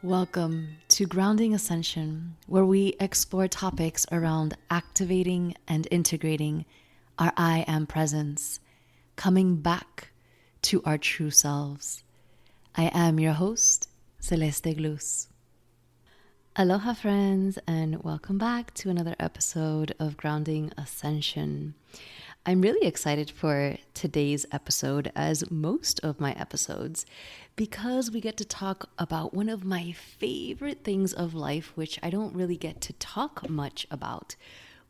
Welcome to Grounding Ascension, where we explore topics around activating and integrating our I am presence, coming back to our true selves. I am your host, Celeste Glus. Aloha, friends, and welcome back to another episode of Grounding Ascension. I'm really excited for today's episode, as most of my episodes, because we get to talk about one of my favorite things of life, which I don't really get to talk much about,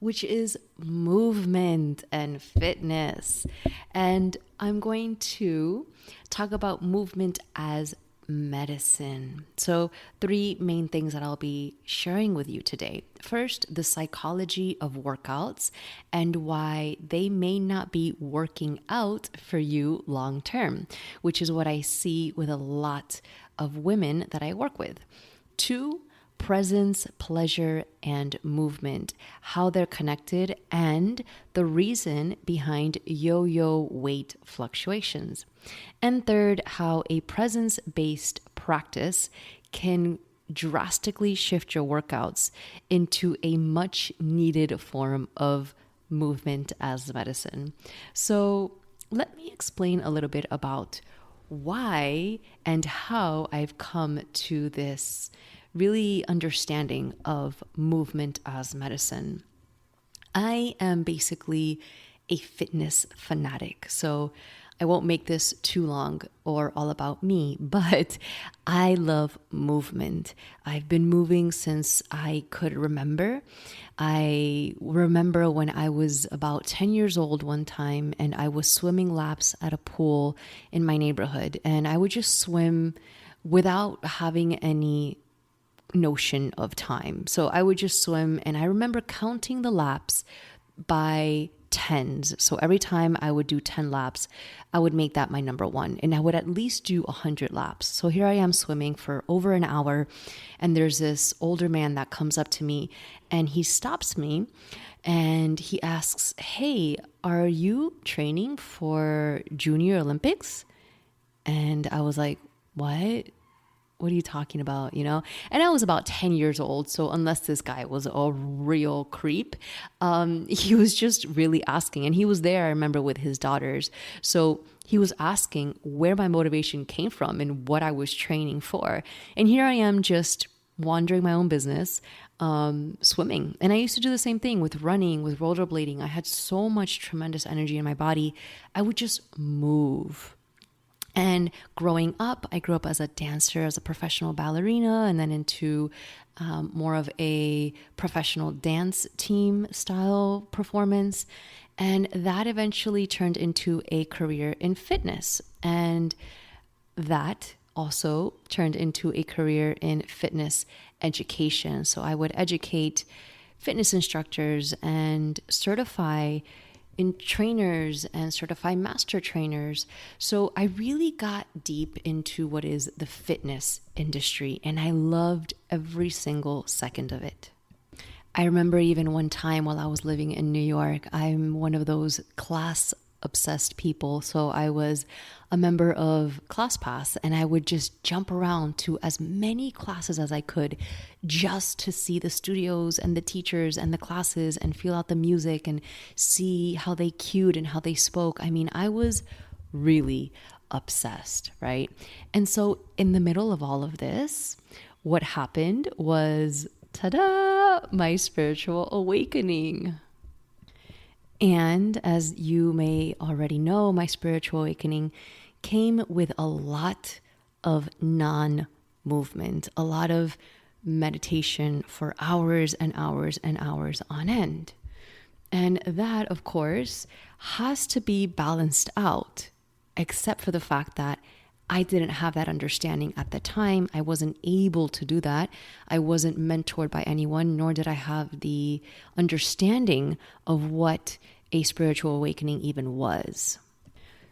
which is movement and fitness. And I'm going to talk about movement as medicine. So, three main things that I'll be sharing with you today. First, the psychology of workouts and why they may not be working out for you long term, which is what I see with a lot of women that I work with. Two, presence, pleasure, and movement, how they're connected, and the reason behind yo-yo weight fluctuations. And third, how a presence-based practice can drastically shift your workouts into a much needed form of movement as medicine. So let me explain a little bit about why and how I've come to this really understanding of movement as medicine. I am basically a fitness fanatic. So I won't make this too long or all about me, but I love movement. I've been moving since I could remember. I remember when I was about 10 years old one time, and I was swimming laps at a pool in my neighborhood, and I would just swim without having any notion of time. So I would just swim, and I remember counting the laps by tens. So every time I would do 10 laps, I would make that my number one, and I would at least do 100 laps. So here I am swimming for over an hour, and there's this older man that comes up to me, and he stops me and he asks, "Hey, are you training for Junior Olympics?" And I was like, what are you talking about? And I was about 10 years old. So unless this guy was a real creep, he was just really asking. And he was there, I remember, with his daughters. So he was asking where my motivation came from and what I was training for. And here I am just wandering my own business, swimming. And I used to do the same thing with running, with rollerblading. I had so much tremendous energy in my body. I would just move. And growing up, I grew up as a dancer, as a professional ballerina, and then into more of a professional dance team style performance. And that eventually turned into a career in fitness. And that also turned into a career in fitness education. So I would educate fitness instructors and certify in trainers and certify master trainers. So I really got deep into what is the fitness industry, and I loved every single second of it. I remember even one time while I was living in New York, I'm one of those class obsessed people. So I was a member of ClassPass, and I would just jump around to as many classes as I could just to see the studios and the teachers and the classes and feel out the music and see how they cued and how they spoke. I mean, I was really obsessed, right? And so in the middle of all of this, what happened was, ta-da, my spiritual awakening. And as you may already know, my spiritual awakening came with a lot of non-movement, a lot of meditation for hours and hours and hours on end. And that, of course, has to be balanced out, except for the fact that I didn't have that understanding at the time. I wasn't able to do that. I wasn't mentored by anyone, nor did I have the understanding of what a spiritual awakening even was.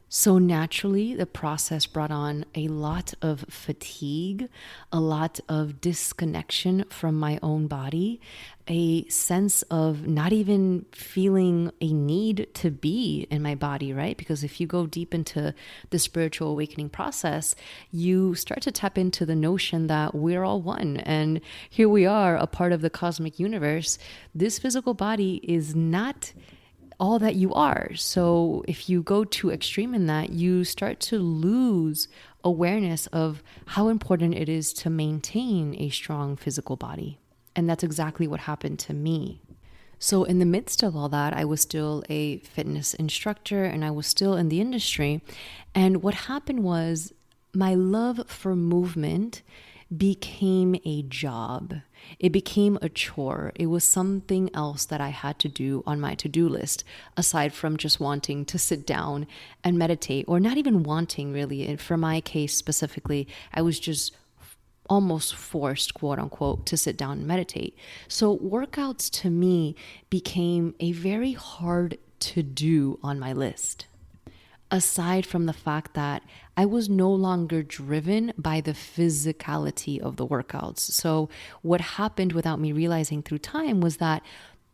So naturally, the process brought on a lot of fatigue, a lot of disconnection from my own body, a sense of not even feeling a need to be in my body, right? Because if you go deep into the spiritual awakening process, you start to tap into the notion that we're all one. And here we are, a part of the cosmic universe. This physical body is not all that you are. So if you go too extreme in that, you start to lose awareness of how important it is to maintain a strong physical body. And that's exactly what happened to me. So in the midst of all that, I was still a fitness instructor and I was still in the industry. And what happened was my love for movement became a job. It became a chore. It was something else that I had to do on my to-do list, aside from just wanting to sit down and meditate, or not even wanting really. And for my case specifically, I was just almost forced, quote unquote, to sit down and meditate. So workouts to me became a very hard to do on my list. Aside from the fact that I was no longer driven by the physicality of the workouts. So what happened without me realizing through time was that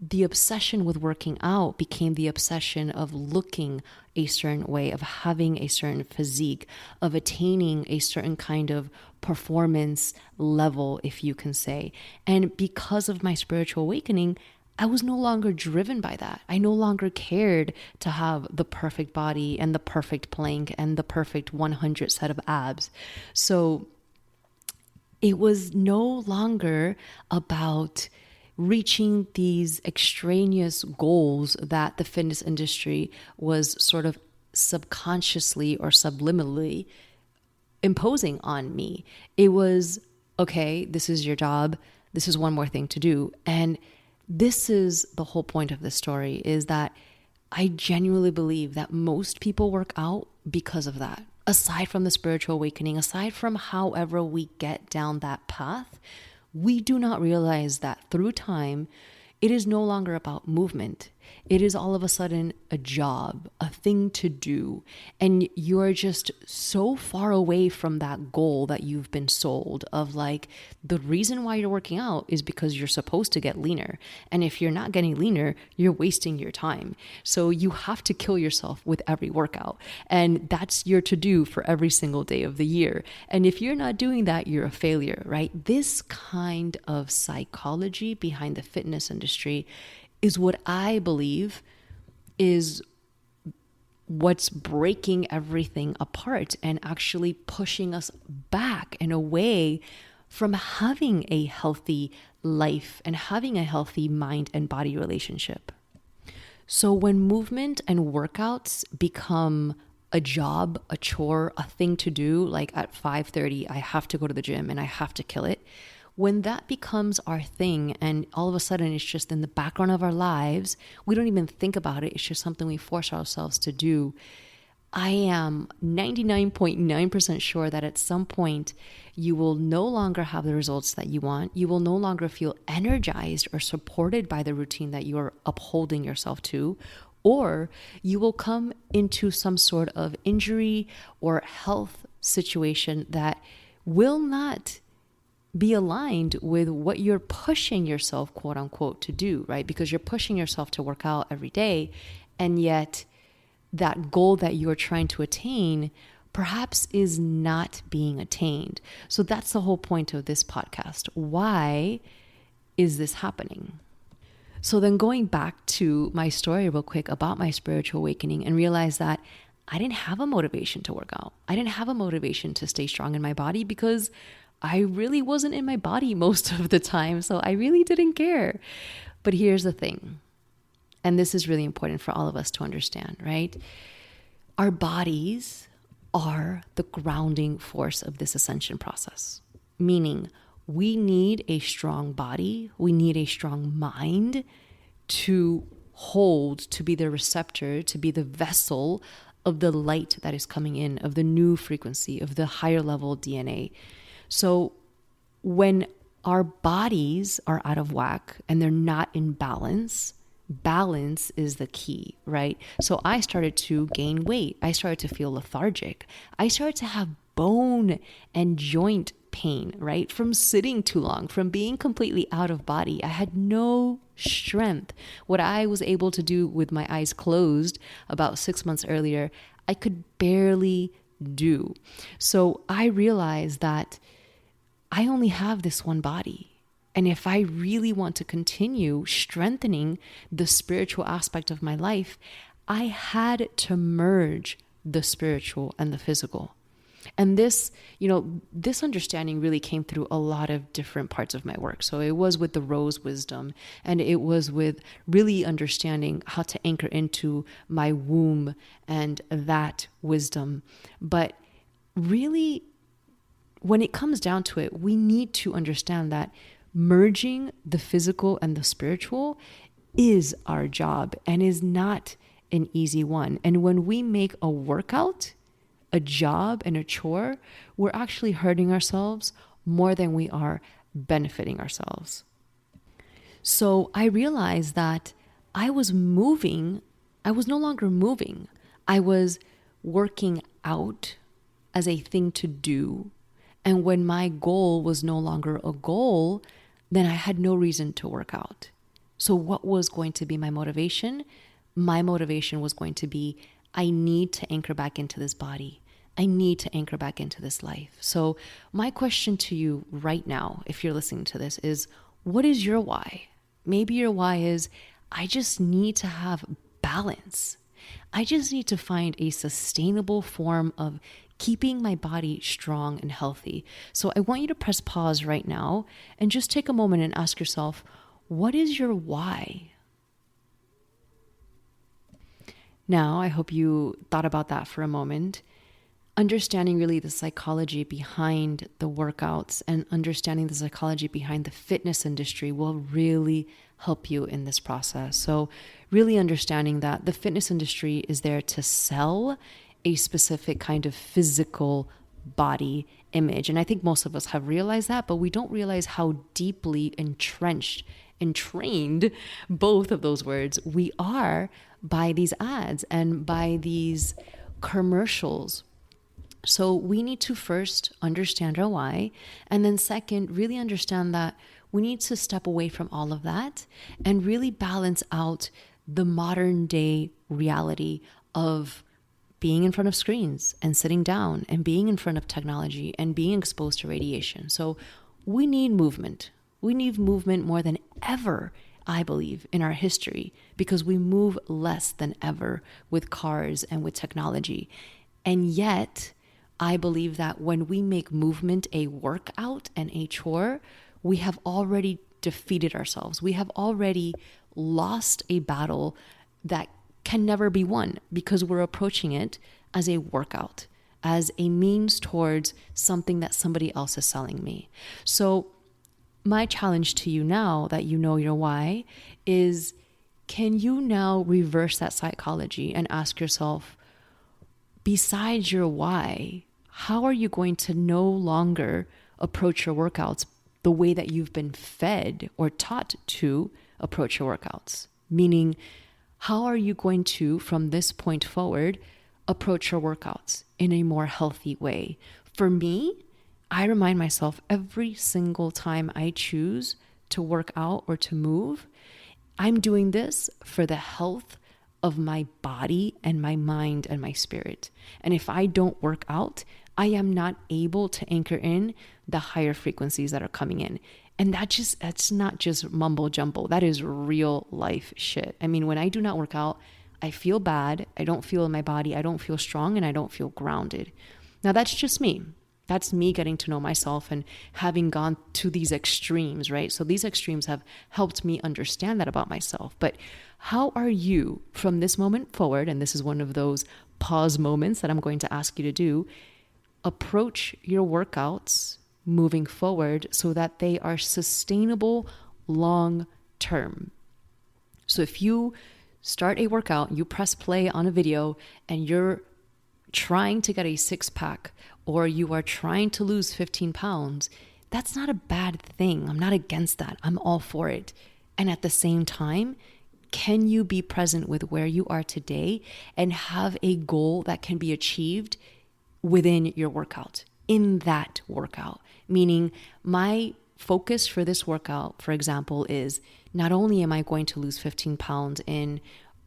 the obsession with working out became the obsession of looking a certain way, of having a certain physique, of attaining a certain kind of performance level, if you can say. And because of my spiritual awakening, I was no longer driven by that. I no longer cared to have the perfect body and the perfect plank and the perfect 100 set of abs. So it was no longer about reaching these extraneous goals that the fitness industry was sort of subconsciously or subliminally imposing on me. It was, okay, this is your job. This is one more thing to do. And this is the whole point of this story, is that I genuinely believe that most people work out because of that. Aside from the spiritual awakening, aside from however we get down that path, we do not realize that through time, it is no longer about movement. It is all of a sudden a job, a thing to do. And you're just so far away from that goal that you've been sold of, like, the reason why you're working out is because you're supposed to get leaner. And if you're not getting leaner, you're wasting your time. So you have to kill yourself with every workout. And that's your to do for every single day of the year. And if you're not doing that, you're a failure, right? This kind of psychology behind the fitness industry is what I believe is what's breaking everything apart and actually pushing us back and away from having a healthy life and having a healthy mind and body relationship. So when movement and workouts become a job, a chore, a thing to do, like at 5:30, I have to go to the gym and I have to kill it. When that becomes our thing and all of a sudden it's just in the background of our lives, we don't even think about it. It's just something we force ourselves to do. I am 99.9% sure that at some point you will no longer have the results that you want. You will no longer feel energized or supported by the routine that you are upholding yourself to, or you will come into some sort of injury or health situation that will not be aligned with what you're pushing yourself, quote unquote, to do, right? Because you're pushing yourself to work out every day, and yet that goal that you're trying to attain perhaps is not being attained. So that's the whole point of this podcast. Why is this happening? So then going back to my story real quick about my spiritual awakening, and realize that I didn't have a motivation to work out. I didn't have a motivation to stay strong in my body because I really wasn't in my body most of the time. So I really didn't care. But here's the thing, and this is really important for all of us to understand, right? Our bodies are the grounding force of this ascension process, meaning we need a strong body, we need a strong mind to hold, to be the receptor, to be the vessel of the light that is coming in, of the new frequency, of the higher level DNA. So when our bodies are out of whack and they're not in balance, balance is the key, right? So I started to gain weight. I started to feel lethargic. I started to have bone and joint pain, right? From sitting too long, from being completely out of body. I had no strength. What I was able to do with my eyes closed about 6 months earlier, I could barely do. So I realized that I only have this one body. And if I really want to continue strengthening the spiritual aspect of my life, I had to merge the spiritual and the physical. And this understanding really came through a lot of different parts of my work. So it was with the rose wisdom, and it was with really understanding how to anchor into my womb and that wisdom. But really, when it comes down to it, we need to understand that merging the physical and the spiritual is our job and is not an easy one. And when we make a workout a job and a chore, we're actually hurting ourselves more than we are benefiting ourselves. So I realized that I was no longer moving. I was working out as a thing to do. And when my goal was no longer a goal, then I had no reason to work out. So what was going to be my motivation? My motivation was going to be, I need to anchor back into this body. I need to anchor back into this life. So my question to you right now, if you're listening to this, is what is your why? Maybe your why is, I just need to have balance. I just need to find a sustainable form of keeping my body strong and healthy. So I want you to press pause right now and just take a moment and ask yourself, what is your why? Now, I hope you thought about that for a moment. Understanding really the psychology behind the workouts and understanding the psychology behind the fitness industry will really help you in this process. So really understanding that the fitness industry is there to sell a specific kind of physical body image. And I think most of us have realized that, but we don't realize how deeply entrenched and trained, both of those words, we are by these ads and by these commercials. So we need to first understand our why, and then second, really understand that we need to step away from all of that and really balance out the modern day reality of being in front of screens and sitting down and being in front of technology and being exposed to radiation. So we need movement. We need movement more than ever, I believe, in our history, because we move less than ever with cars and with technology. And yet, I believe that when we make movement a workout and a chore, we have already defeated ourselves. We have already lost a battle that can never be won because we're approaching it as a workout, as a means towards something that somebody else is selling me. So my challenge to you now that you know your why is, can you now reverse that psychology and ask yourself, besides your why, how are you going to no longer approach your workouts the way that you've been fed or taught to approach your workouts? Meaning, how are you going to, from this point forward, approach your workouts in a more healthy way? For me, I remind myself every single time I choose to work out or to move, I'm doing this for the health of my body and my mind and my spirit. And if I don't work out, I am not able to anchor in the higher frequencies that are coming in. And that's not just mumbo jumbo. That is real life shit. I mean, when I do not work out, I feel bad. I don't feel in my body. I don't feel strong, and I don't feel grounded. Now, that's just me. That's me getting to know myself and having gone to these extremes, right? So these extremes have helped me understand that about myself. But how are you from this moment forward, and this is one of those pause moments that I'm going to ask you to do, approach your workouts moving forward so that they are sustainable long term. So if you start a workout, you press play on a video and you're trying to get a 6-pack or you are trying to lose 15 pounds, that's not a bad thing. I'm not against that. I'm all for it. And at the same time, can you be present with where you are today and have a goal that can be achieved within your workout, in that workout? Meaning, my focus for this workout, for example, is not only am I going to lose 15 pounds in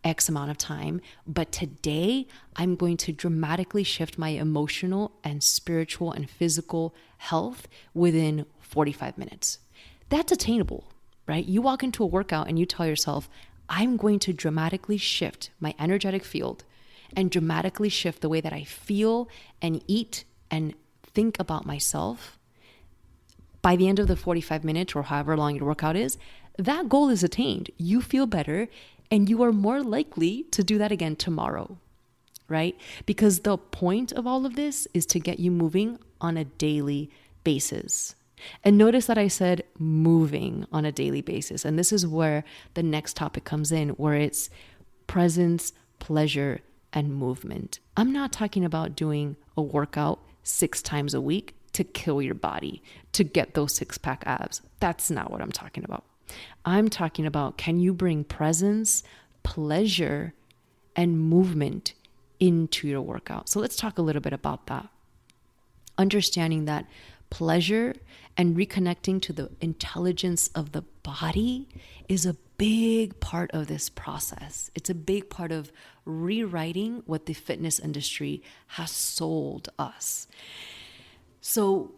X amount of time, but today I'm going to dramatically shift my emotional and spiritual and physical health within 45 minutes. That's attainable, right? You walk into a workout and you tell yourself, I'm going to dramatically shift my energetic field and dramatically shift the way that I feel and eat and think about myself. By the end of the 45 minutes or however long your workout is, that goal is attained. You feel better and you are more likely to do that again tomorrow, right? Because the point of all of this is to get you moving on a daily basis. And notice that I said moving on a daily basis. And this is where the next topic comes in, where it's presence, pleasure, and movement. I'm not talking about doing a workout 6 times a week to kill your body, to get those 6-pack abs. That's not what I'm talking about. I'm talking about, can you bring presence, pleasure, and movement into your workout? So let's talk a little bit about that. Understanding that pleasure and reconnecting to the intelligence of the body is a big part of this process. It's a big part of rewriting what the fitness industry has sold us. So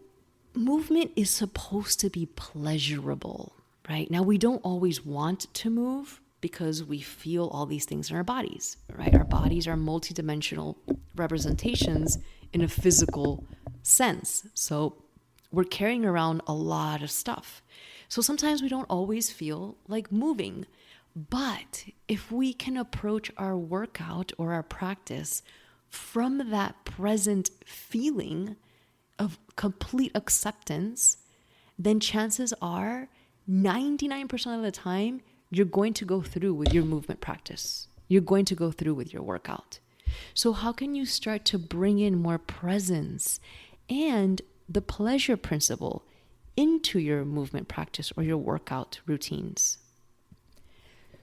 movement is supposed to be pleasurable, right? Now, we don't always want to move because we feel all these things in our bodies, right? Our bodies are multidimensional representations in a physical sense. So we're carrying around a lot of stuff. So sometimes we don't always feel like moving. But if we can approach our workout or our practice from that present feeling of complete acceptance, then chances are 99% of the time, you're going to go through with your movement practice. You're going to go through with your workout. So how can you start to bring in more presence and the pleasure principle into your movement practice or your workout routines?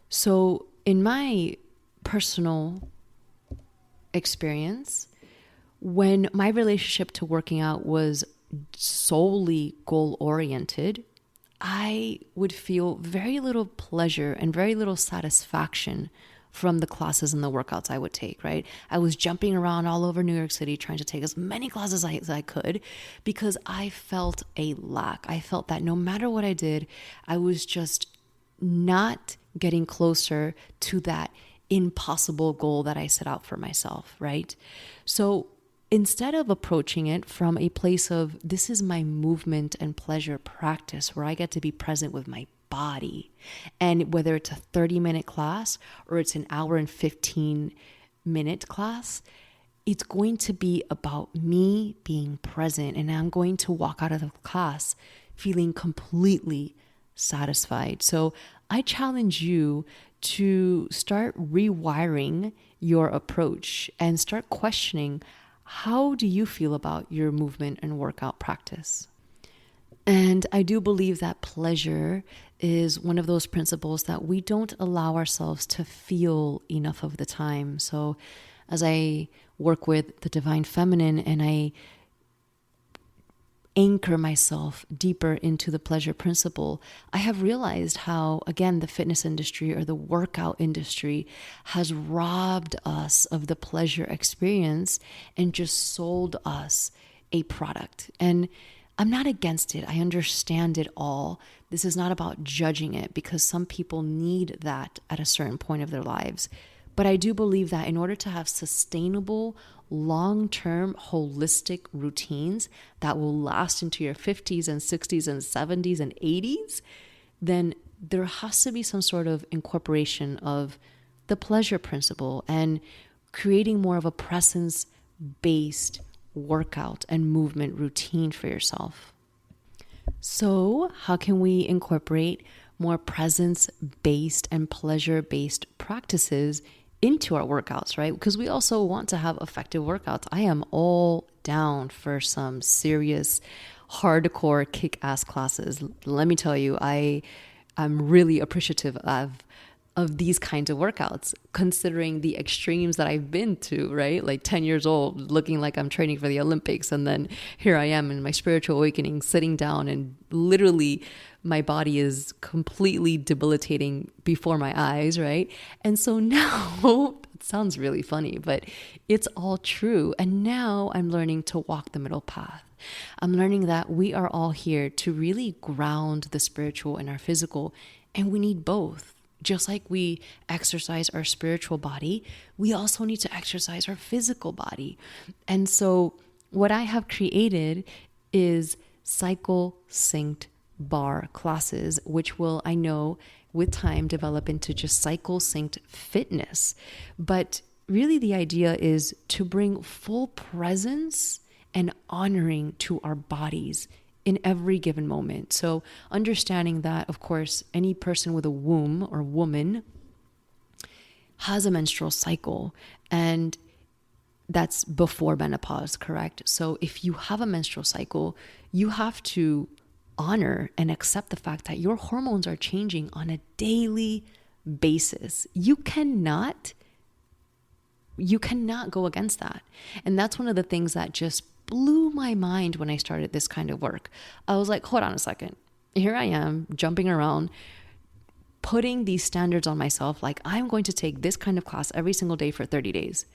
So in my personal experience, when my relationship to working out was solely goal-oriented, I would feel very little pleasure and very little satisfaction from the classes and the workouts I would take, right? I was jumping around all over New York City trying to take as many classes as I could because I felt a lack. I felt that no matter what I did, I was just not getting closer to that impossible goal that I set out for myself, right? So instead of approaching it from a place of, this is my movement and pleasure practice where I get to be present with my body, and whether it's a 30-minute class or it's an hour and 15-minute class, it's going to be about me being present, and I'm going to walk out of the class feeling completely satisfied. So I challenge you to start rewiring your approach and start questioning, how do you feel about your movement and workout practice? And I do believe that pleasure is one of those principles that we don't allow ourselves to feel enough of the time. So as I work with the divine feminine and I anchor myself deeper into the pleasure principle, I have realized how, again, the fitness industry or the workout industry has robbed us of the pleasure experience and just sold us a product. And I'm not against it. I understand it all. This is not about judging it because some people need that at a certain point of their lives. But I do believe that in order to have sustainable, long-term, holistic routines that will last into your 50s and 60s and 70s and 80s, then there has to be some sort of incorporation of the pleasure principle and creating more of a presence-based workout and movement routine for yourself. So, how can we incorporate more presence-based and pleasure-based practices into our workouts, right? Because we also want to have effective workouts. I am all down for some serious, hardcore, kick-ass classes. Let me tell you, I'm really appreciative of of these kinds of workouts, considering the extremes that I've been to, right? Like 10 years old, looking like I'm training for the Olympics. And then here I am in my spiritual awakening, sitting down, and literally my body is completely debilitating before my eyes, right? And so now, it sounds really funny, but it's all true. And now I'm learning to walk the middle path. I'm learning that we are all here to really ground the spiritual and our physical, and we need both. Just like we exercise our spiritual body, we also need to exercise our physical body. And so what I have created is cycle synced bar classes, which will, I know, with time develop into just cycle synced fitness. But really the idea is to bring full presence and honoring to our bodies in every given moment. So understanding that, of course, any person with a womb or woman has a menstrual cycle, and that's before menopause, correct? So if you have a menstrual cycle, you have to honor and accept the fact that your hormones are changing on a daily basis. You cannot go against that. And that's one of the things that just blew my mind when I started this kind of work. I was like, hold on a second. Here I am jumping around, putting these standards on myself. Like, I'm going to take this kind of class every single day for 30 days.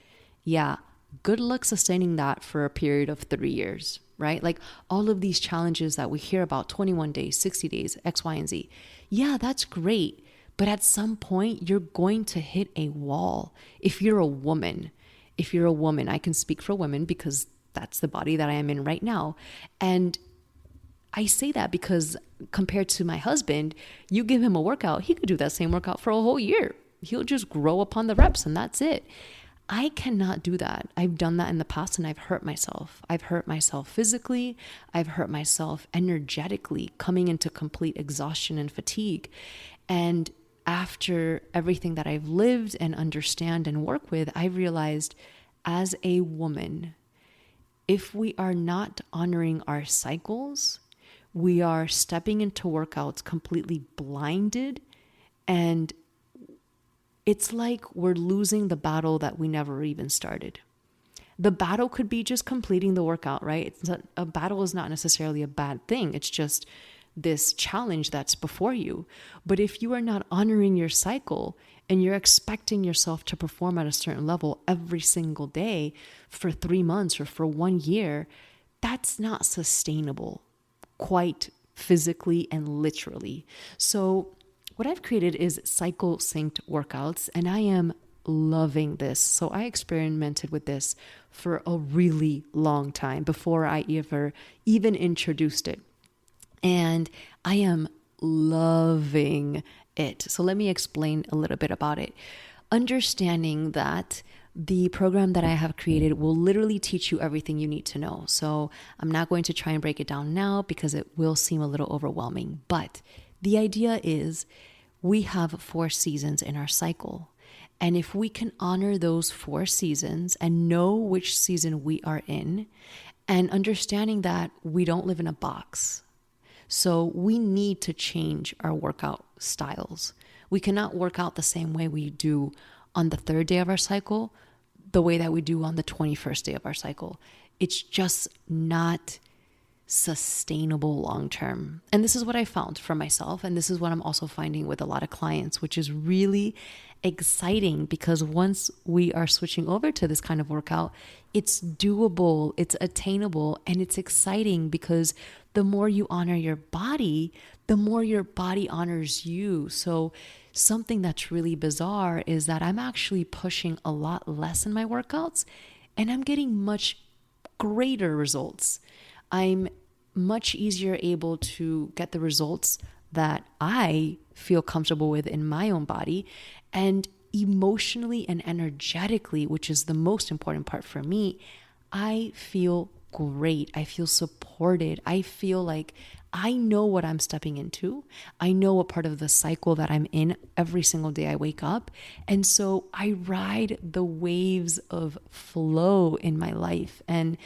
Yeah. Good luck sustaining that for a period of 3 years, right? Like all of these challenges that we hear about, 21 days, 60 days, X, Y, and Z. Yeah, that's great. But at some point, you're going to hit a wall. If you're a woman, I can speak for women because that's the body that I am in right now. And I say that because compared to my husband, you give him a workout, he could do that same workout for a whole year. He'll just grow upon the reps and that's it. I cannot do that. I've done that in the past and I've hurt myself. I've hurt myself physically. I've hurt myself energetically, coming into complete exhaustion and fatigue. And after everything that I've lived and understand and work with, I realized as a woman, if we are not honoring our cycles, we are stepping into workouts completely blinded, and it's like we're losing the battle that we never even started. The battle could be just completing the workout, right? A battle is not necessarily a bad thing. It's just this challenge that's before you. But if you are not honoring your cycle and you're expecting yourself to perform at a certain level every single day for 3 months or for 1 year, that's not sustainable, quite physically and literally. So what I've created is cycle synced workouts, and I am loving this. So I experimented with this for a really long time before I even introduced it. And I am loving it. So let me explain a little bit about it. Understanding that the program that I have created will literally teach you everything you need to know. So I'm not going to try and break it down now because it will seem a little overwhelming. But the idea is we have 4 seasons in our cycle. And if we can honor those 4 seasons and know which season we are in, and understanding that we don't live in a box. So we need to change our workout styles. We cannot work out the same way we do on the 3rd day of our cycle, the way that we do on the 21st day of our cycle. It's just not sustainable long term. And this is what I found for myself. And this is what I'm also finding with a lot of clients, which is really exciting because once we are switching over to this kind of workout, it's doable, it's attainable, and it's exciting because the more you honor your body, the more your body honors you. So something that's really bizarre is that I'm actually pushing a lot less in my workouts and I'm getting much greater results. I'm much easier able to get the results that I feel comfortable with in my own body, and emotionally and energetically, which is the most important part for me, I feel great. I feel supported. I feel like I know what I'm stepping into. I know what part of the cycle that I'm in every single day I wake up. And so I ride the waves of flow in my life. And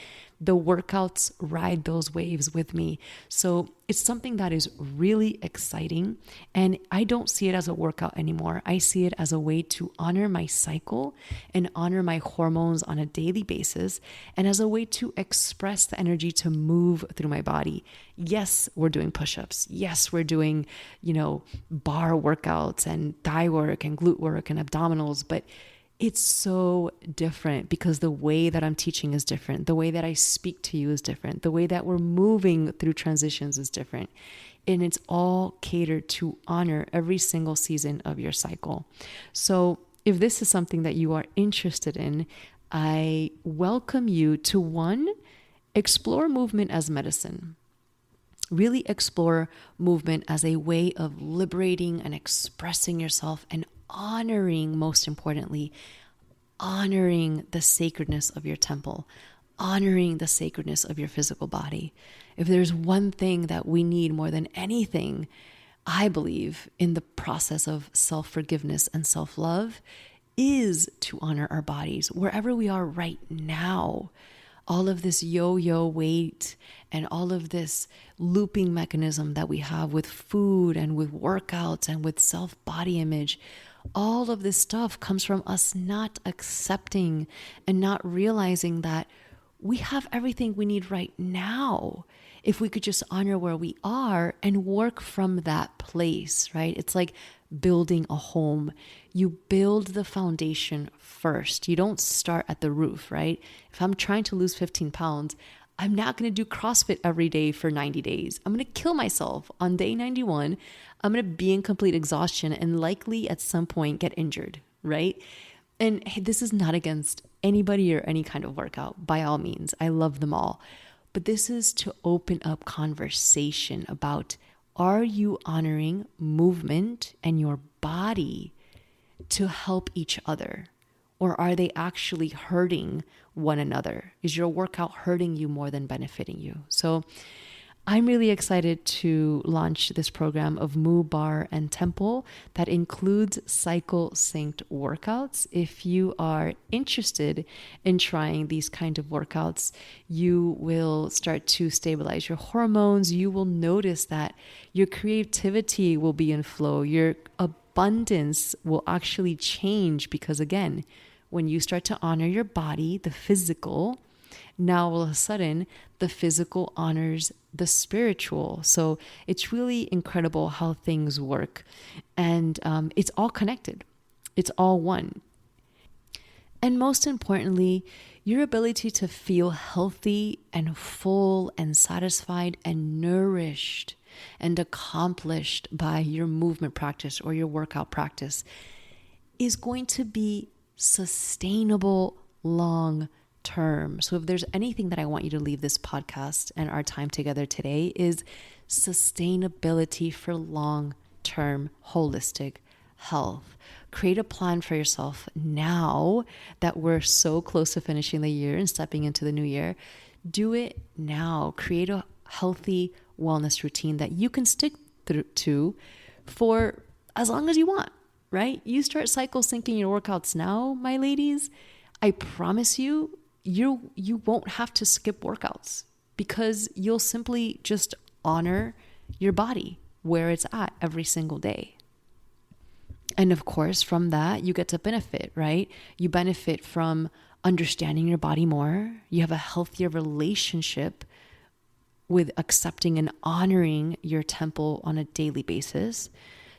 The workouts ride those waves with me. So it's something that is really exciting. And I don't see it as a workout anymore. I see it as a way to honor my cycle and honor my hormones on a daily basis, and as a way to express the energy to move through my body. Yes, we're doing push-ups. Yes, we're doing, bar workouts and thigh work and glute work and abdominals, but it's so different because the way that I'm teaching is different. The way that I speak to you is different. The way that we're moving through transitions is different. And it's all catered to honor every single season of your cycle. So if this is something that you are interested in, I welcome you to, one, explore movement as medicine. Really explore movement as a way of liberating and expressing yourself and honoring, most importantly, honoring the sacredness of your temple, honoring the sacredness of your physical body. If there's one thing that we need more than anything, I believe, in the process of self-forgiveness and self-love, is to honor our bodies wherever we are right now. All of this yo-yo weight and all of this looping mechanism that we have with food and with workouts and with self-body image, all of this stuff comes from us not accepting and not realizing that we have everything we need right now. If we could just honor where we are and work from that place, right? It's like building a home. You build the foundation first. You don't start at the roof, right? If I'm trying to lose 15 pounds, I'm not going to do CrossFit every day for 90 days. I'm going to kill myself on day 91. I'm going to be in complete exhaustion and likely at some point get injured, right? And hey, this is not against anybody or any kind of workout, by all means. I love them all. But this is to open up conversation about, are you honoring movement and your body to help each other? Or are they actually hurting one another? Is your workout hurting you more than benefiting you? So I'm really excited to launch this program of Moo, Bar, and Temple that includes cycle synced workouts. If you are interested in trying these kind of workouts, you will start to stabilize your hormones. You will notice that your creativity will be in flow. Your abundance will actually change because, again, when you start to honor your body, the physical, now all of a sudden the physical honors the spiritual. So it's really incredible how things work. And it's all connected. It's all one. And most importantly, your ability to feel healthy and full and satisfied and nourished and accomplished by your movement practice or your workout practice is going to be sustainable long term. So if there's anything that I want you to leave this podcast and our time together today, is sustainability for long-term holistic health. Create a plan for yourself now that we're so close to finishing the year and stepping into the new year. Do it now. Create a healthy wellness routine that you can stick to for as long as you want, right? You start cycle syncing your workouts now, my ladies. I promise you, you won't have to skip workouts because you'll simply just honor your body where it's at every single day. And of course, from that, you get to benefit, right? You benefit from understanding your body more. You have a healthier relationship with accepting and honoring your temple on a daily basis.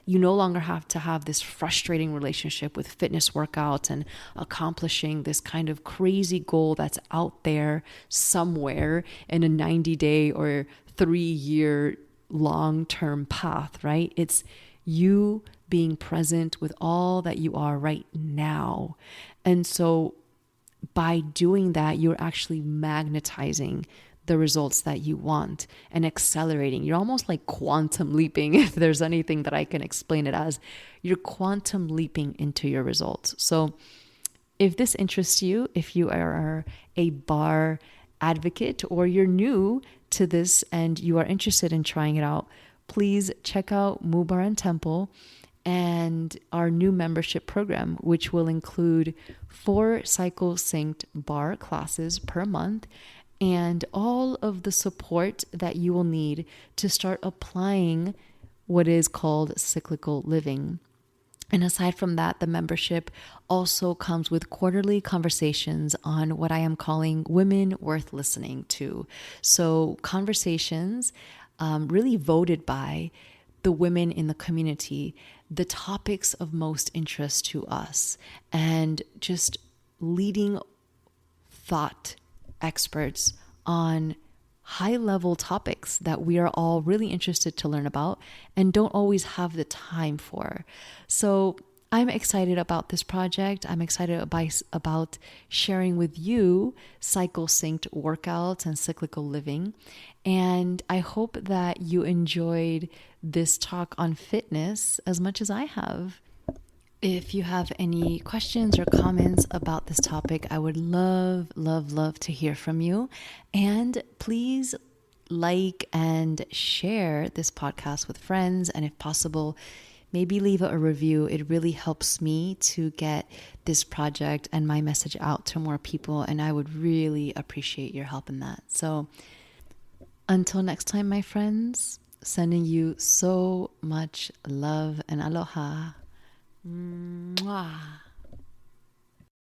You no longer have to have this frustrating relationship with fitness workouts and accomplishing this kind of crazy goal that's out there somewhere in a 90-day or 3-year long-term path, right? It's you being present with all that you are right now. And so by doing that, you're actually magnetizing the results that you want and accelerating. You're almost like quantum leaping, if there's anything that I can explain it as. You're quantum leaping into your results. So if this interests you, if you are a bar advocate or you're new to this and you are interested in trying it out, please check out Moo, Bar, and Temple and our new membership program, which will include 4 cycle synced bar classes per month and all of the support that you will need to start applying what is called cyclical living. And aside from that, the membership also comes with quarterly conversations on what I am calling women worth listening to. So, conversations really voted by the women in the community, the topics of most interest to us, and just leading thought experts on high level topics that we are all really interested to learn about and don't always have the time for. So I'm excited about this project. I'm excited about sharing with you cycle synced workouts and cyclical living. And I hope that you enjoyed this talk on fitness as much as I have. If you have any questions or comments about this topic, I would love, love, love to hear from you. And please like and share this podcast with friends. And if possible, maybe leave a review. It really helps me to get this project and my message out to more people. And I would really appreciate your help in that. So until next time, my friends, sending you so much love and aloha. Mwah.